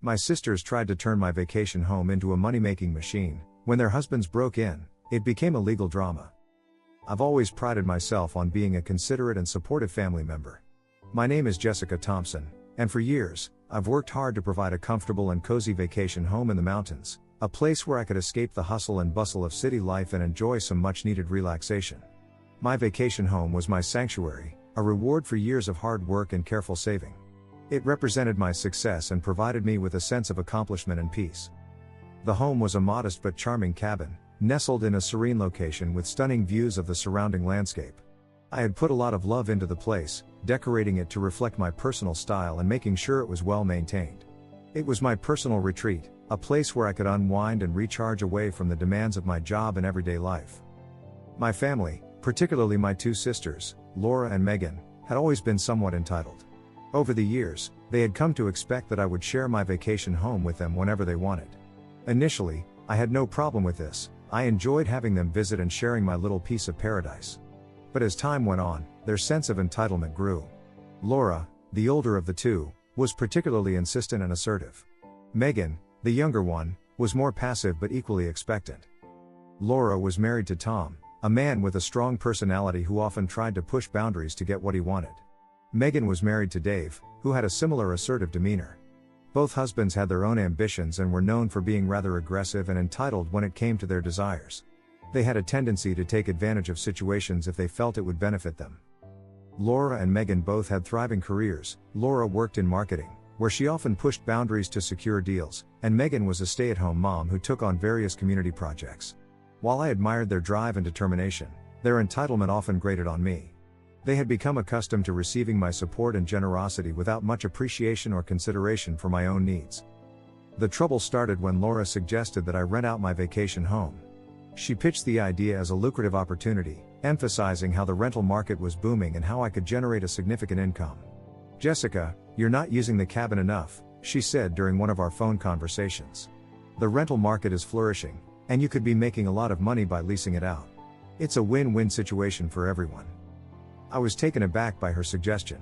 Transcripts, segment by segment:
My sisters tried to turn my vacation home into a money-making machine. When their husbands broke in, it became a legal drama. I've always prided myself on being a considerate and supportive family member. My name is Jessica Thompson, and for years, I've worked hard to provide a comfortable and cozy vacation home in the mountains, a place where I could escape the hustle and bustle of city life and enjoy some much-needed relaxation. My vacation home was my sanctuary, a reward for years of hard work and careful saving. It represented my success and provided me with a sense of accomplishment and peace. The home was a modest but charming cabin, nestled in a serene location with stunning views of the surrounding landscape. I had put a lot of love into the place, decorating it to reflect my personal style and making sure it was well maintained. It was my personal retreat, a place where I could unwind and recharge away from the demands of my job and everyday life. My family, particularly my two sisters, Laura and Megan, had always been somewhat entitled. Over the years, they had come to expect that I would share my vacation home with them whenever they wanted. Initially, I had no problem with this. I enjoyed having them visit and sharing my little piece of paradise. But as time went on, their sense of entitlement grew. Laura, the older of the two, was particularly insistent and assertive. Megan, the younger one, was more passive but equally expectant. Laura was married to Tom, a man with a strong personality who often tried to push boundaries to get what he wanted. Megan was married to Dave, who had a similar assertive demeanor. Both husbands had their own ambitions and were known for being rather aggressive and entitled when it came to their desires. They had a tendency to take advantage of situations if they felt it would benefit them. Laura and Megan both had thriving careers. Laura worked in marketing, where she often pushed boundaries to secure deals, and Megan was a stay-at-home mom who took on various community projects. While I admired their drive and determination, their entitlement often grated on me. They had become accustomed to receiving my support and generosity without much appreciation or consideration for my own needs. The trouble started when Laura suggested that I rent out my vacation home. She pitched the idea as a lucrative opportunity, emphasizing how the rental market was booming and how I could generate a significant income. "Jessica, you're not using the cabin enough," she said during one of our phone conversations. "The rental market is flourishing, and you could be making a lot of money by leasing it out. It's a win-win situation for everyone." I was taken aback by her suggestion.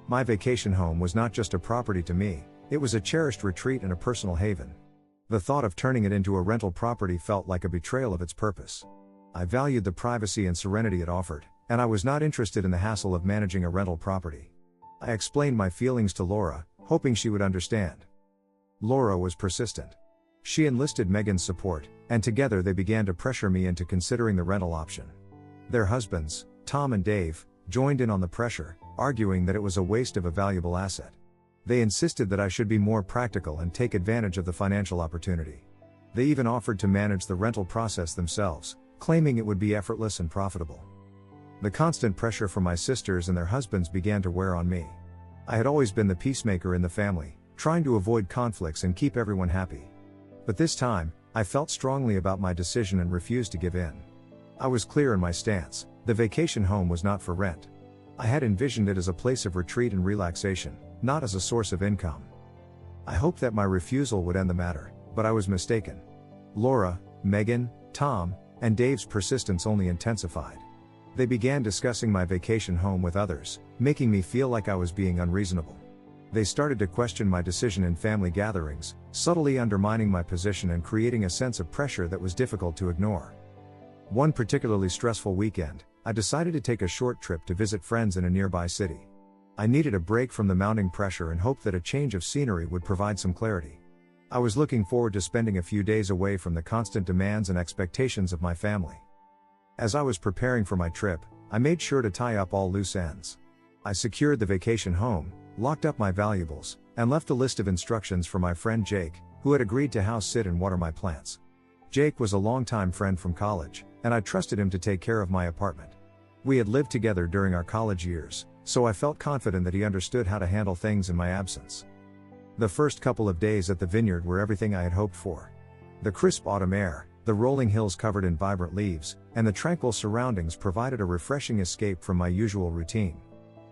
My vacation home was not just a property to me, it was a cherished retreat and a personal haven. The thought of turning it into a rental property felt like a betrayal of its purpose. I valued the privacy and serenity it offered, and I was not interested in the hassle of managing a rental property. I explained my feelings to Laura, hoping she would understand. Laura was persistent. She enlisted Megan's support, and together they began to pressure me into considering the rental option. Their husbands, Tom and Dave, joined in on the pressure, arguing that it was a waste of a valuable asset. They insisted that I should be more practical and take advantage of the financial opportunity. They even offered to manage the rental process themselves, claiming it would be effortless and profitable. The constant pressure from my sisters and their husbands began to wear on me. I had always been the peacemaker in the family, trying to avoid conflicts and keep everyone happy. But this time, I felt strongly about my decision and refused to give in. I was clear in my stance. The vacation home was not for rent. I had envisioned it as a place of retreat and relaxation, not as a source of income. I hoped that my refusal would end the matter, but I was mistaken. Laura, Megan, Tom, and Dave's persistence only intensified. They began discussing my vacation home with others, making me feel like I was being unreasonable. They started to question my decision in family gatherings, subtly undermining my position and creating a sense of pressure that was difficult to ignore. One particularly stressful weekend, I decided to take a short trip to visit friends in a nearby city. I needed a break from the mounting pressure and hoped that a change of scenery would provide some clarity. I was looking forward to spending a few days away from the constant demands and expectations of my family. As I was preparing for my trip, I made sure to tie up all loose ends. I secured the vacation home, locked up my valuables, and left a list of instructions for my friend Jake, who had agreed to house sit and water my plants. Jake was a longtime friend from college, and I trusted him to take care of my apartment. We had lived together during our college years, so I felt confident that he understood how to handle things in my absence. The first couple of days at the vineyard were everything I had hoped for. The crisp autumn air, the rolling hills covered in vibrant leaves, and the tranquil surroundings provided a refreshing escape from my usual routine.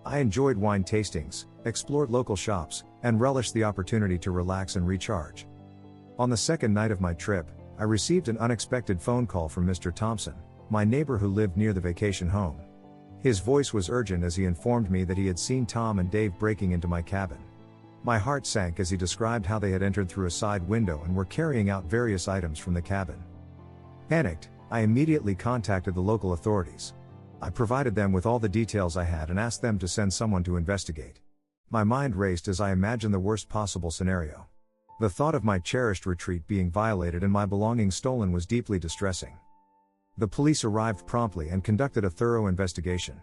I enjoyed wine tastings, explored local shops, and relished the opportunity to relax and recharge. On the second night of my trip, I received an unexpected phone call from Mr. Thompson, my neighbor who lived near the vacation home. His voice was urgent as he informed me that he had seen Tom and Dave breaking into my cabin. My heart sank as he described how they had entered through a side window and were carrying out various items from the cabin. Panicked, I immediately contacted the local authorities. I provided them with all the details I had and asked them to send someone to investigate. My mind raced as I imagined the worst possible scenario. The thought of my cherished retreat being violated and my belongings stolen was deeply distressing. The police arrived promptly and conducted a thorough investigation.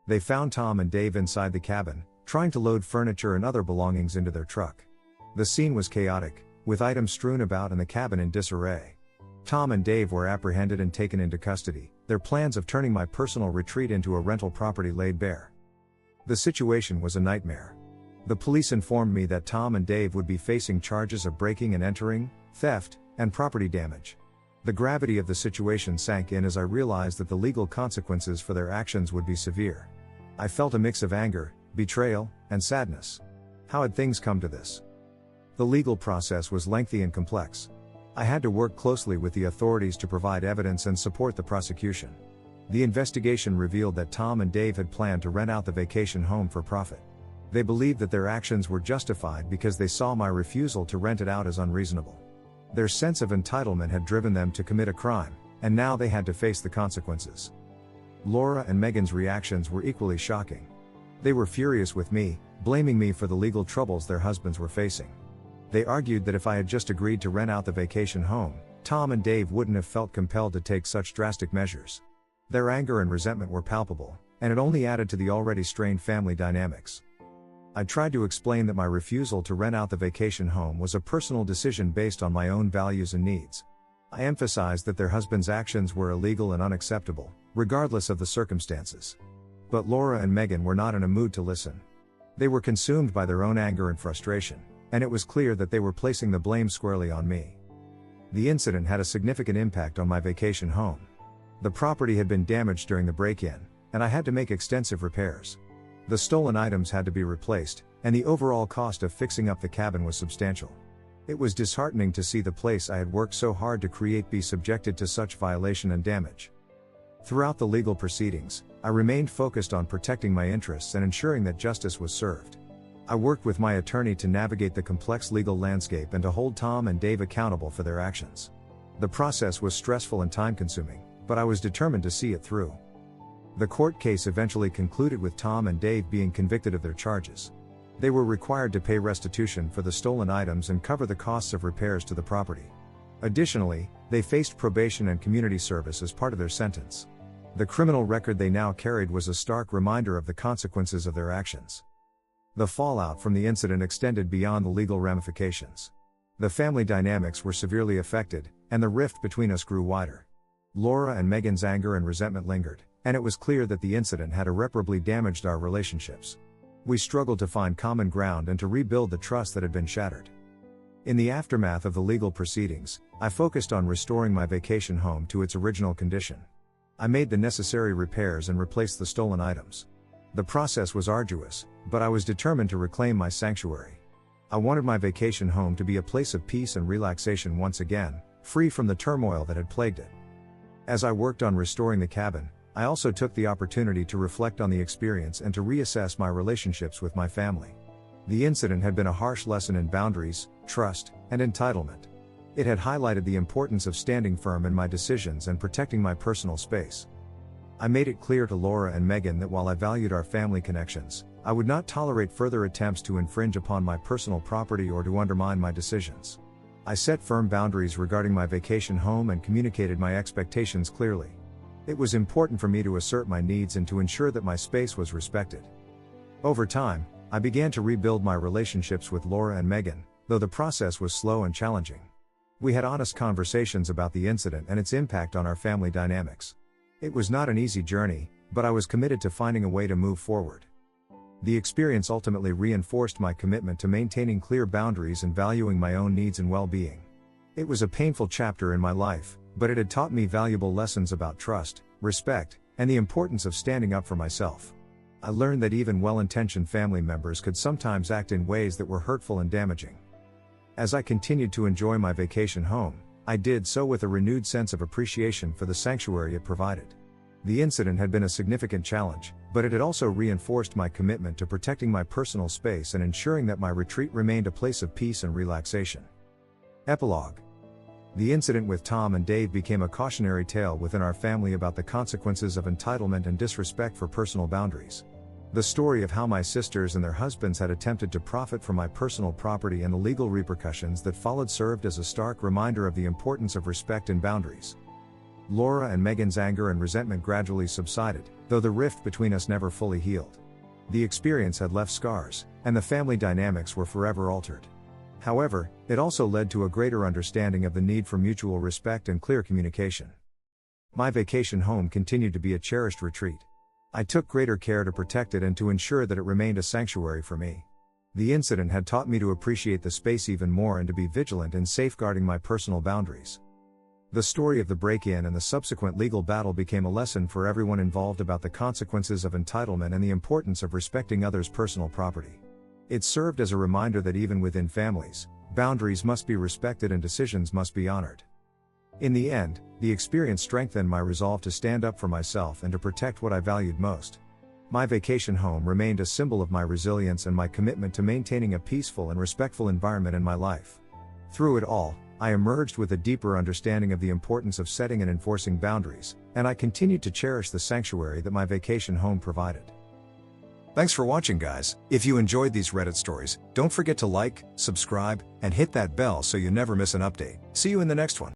They found Tom and Dave inside the cabin, trying to load furniture and other belongings into their truck. The scene was chaotic, with items strewn about and the cabin in disarray. Tom and Dave were apprehended and taken into custody, their plans of turning my personal retreat into a rental property laid bare. The situation was a nightmare. The police informed me that Tom and Dave would be facing charges of breaking and entering, theft, and property damage. The gravity of the situation sank in as I realized that the legal consequences for their actions would be severe. I felt a mix of anger, betrayal, and sadness. How had things come to this? The legal process was lengthy and complex. I had to work closely with the authorities to provide evidence and support the prosecution. The investigation revealed that Tom and Dave had planned to rent out the vacation home for profit. They believed that their actions were justified because they saw my refusal to rent it out as unreasonable. Their sense of entitlement had driven them to commit a crime, and now they had to face the consequences. Laura and Megan's reactions were equally shocking. They were furious with me, blaming me for the legal troubles their husbands were facing. They argued that if I had just agreed to rent out the vacation home, Tom and Dave wouldn't have felt compelled to take such drastic measures. Their anger and resentment were palpable, and it only added to the already strained family dynamics. I tried to explain that my refusal to rent out the vacation home was a personal decision based on my own values and needs. I emphasized that their husbands' actions were illegal and unacceptable, regardless of the circumstances. But Laura and Megan were not in a mood to listen. They were consumed by their own anger and frustration, and it was clear that they were placing the blame squarely on me. The incident had a significant impact on my vacation home. The property had been damaged during the break-in, and I had to make extensive repairs. The stolen items had to be replaced, and the overall cost of fixing up the cabin was substantial. It was disheartening to see the place I had worked so hard to create be subjected to such violation and damage. Throughout the legal proceedings, I remained focused on protecting my interests and ensuring that justice was served. I worked with my attorney to navigate the complex legal landscape and to hold Tom and Dave accountable for their actions. The process was stressful and time-consuming, but I was determined to see it through. The court case eventually concluded with Tom and Dave being convicted of their charges. They were required to pay restitution for the stolen items and cover the costs of repairs to the property. Additionally, they faced probation and community service as part of their sentence. The criminal record they now carried was a stark reminder of the consequences of their actions. The fallout from the incident extended beyond the legal ramifications. The family dynamics were severely affected, and the rift between us grew wider. Laura and Megan's anger and resentment lingered, and it was clear that the incident had irreparably damaged our relationships. We struggled to find common ground and to rebuild the trust that had been shattered. In the aftermath of the legal proceedings, I focused on restoring my vacation home to its original condition. I made the necessary repairs and replaced the stolen items. The process was arduous, but I was determined to reclaim my sanctuary. I wanted my vacation home to be a place of peace and relaxation once again, free from the turmoil that had plagued it. As I worked on restoring the cabin, I also took the opportunity to reflect on the experience and to reassess my relationships with my family. The incident had been a harsh lesson in boundaries, trust, and entitlement. It had highlighted the importance of standing firm in my decisions and protecting my personal space. I made it clear to Laura and Megan that while I valued our family connections, I would not tolerate further attempts to infringe upon my personal property or to undermine my decisions. I set firm boundaries regarding my vacation home and communicated my expectations clearly. It was important for me to assert my needs and to ensure that my space was respected. Over time, I began to rebuild my relationships with Laura and Megan, though the process was slow and challenging. We had honest conversations about the incident and its impact on our family dynamics. It was not an easy journey, but I was committed to finding a way to move forward. The experience ultimately reinforced my commitment to maintaining clear boundaries and valuing my own needs and well-being. It was a painful chapter in my life, but it had taught me valuable lessons about trust, respect, and the importance of standing up for myself. I learned that even well-intentioned family members could sometimes act in ways that were hurtful and damaging. As I continued to enjoy my vacation home, I did so with a renewed sense of appreciation for the sanctuary it provided. The incident had been a significant challenge, but it had also reinforced my commitment to protecting my personal space and ensuring that my retreat remained a place of peace and relaxation. Epilogue. The incident with Tom and Dave became a cautionary tale within our family about the consequences of entitlement and disrespect for personal boundaries. The story of how my sisters and their husbands had attempted to profit from my personal property and the legal repercussions that followed served as a stark reminder of the importance of respect and boundaries. Laura and Megan's anger and resentment gradually subsided, though the rift between us never fully healed. The experience had left scars, and the family dynamics were forever altered. However, it also led to a greater understanding of the need for mutual respect and clear communication. My vacation home continued to be a cherished retreat. I took greater care to protect it and to ensure that it remained a sanctuary for me. The incident had taught me to appreciate the space even more and to be vigilant in safeguarding my personal boundaries. The story of the break-in and the subsequent legal battle became a lesson for everyone involved about the consequences of entitlement and the importance of respecting others' personal property. It served as a reminder that even within families, boundaries must be respected and decisions must be honored. In the end, the experience strengthened my resolve to stand up for myself and to protect what I valued most. My vacation home remained a symbol of my resilience and my commitment to maintaining a peaceful and respectful environment in my life. Through it all, I emerged with a deeper understanding of the importance of setting and enforcing boundaries, and I continued to cherish the sanctuary that my vacation home provided. Thanks for watching, guys. If you enjoyed these Reddit stories, don't forget to like, subscribe, and hit that bell so you never miss an update. See you in the next one.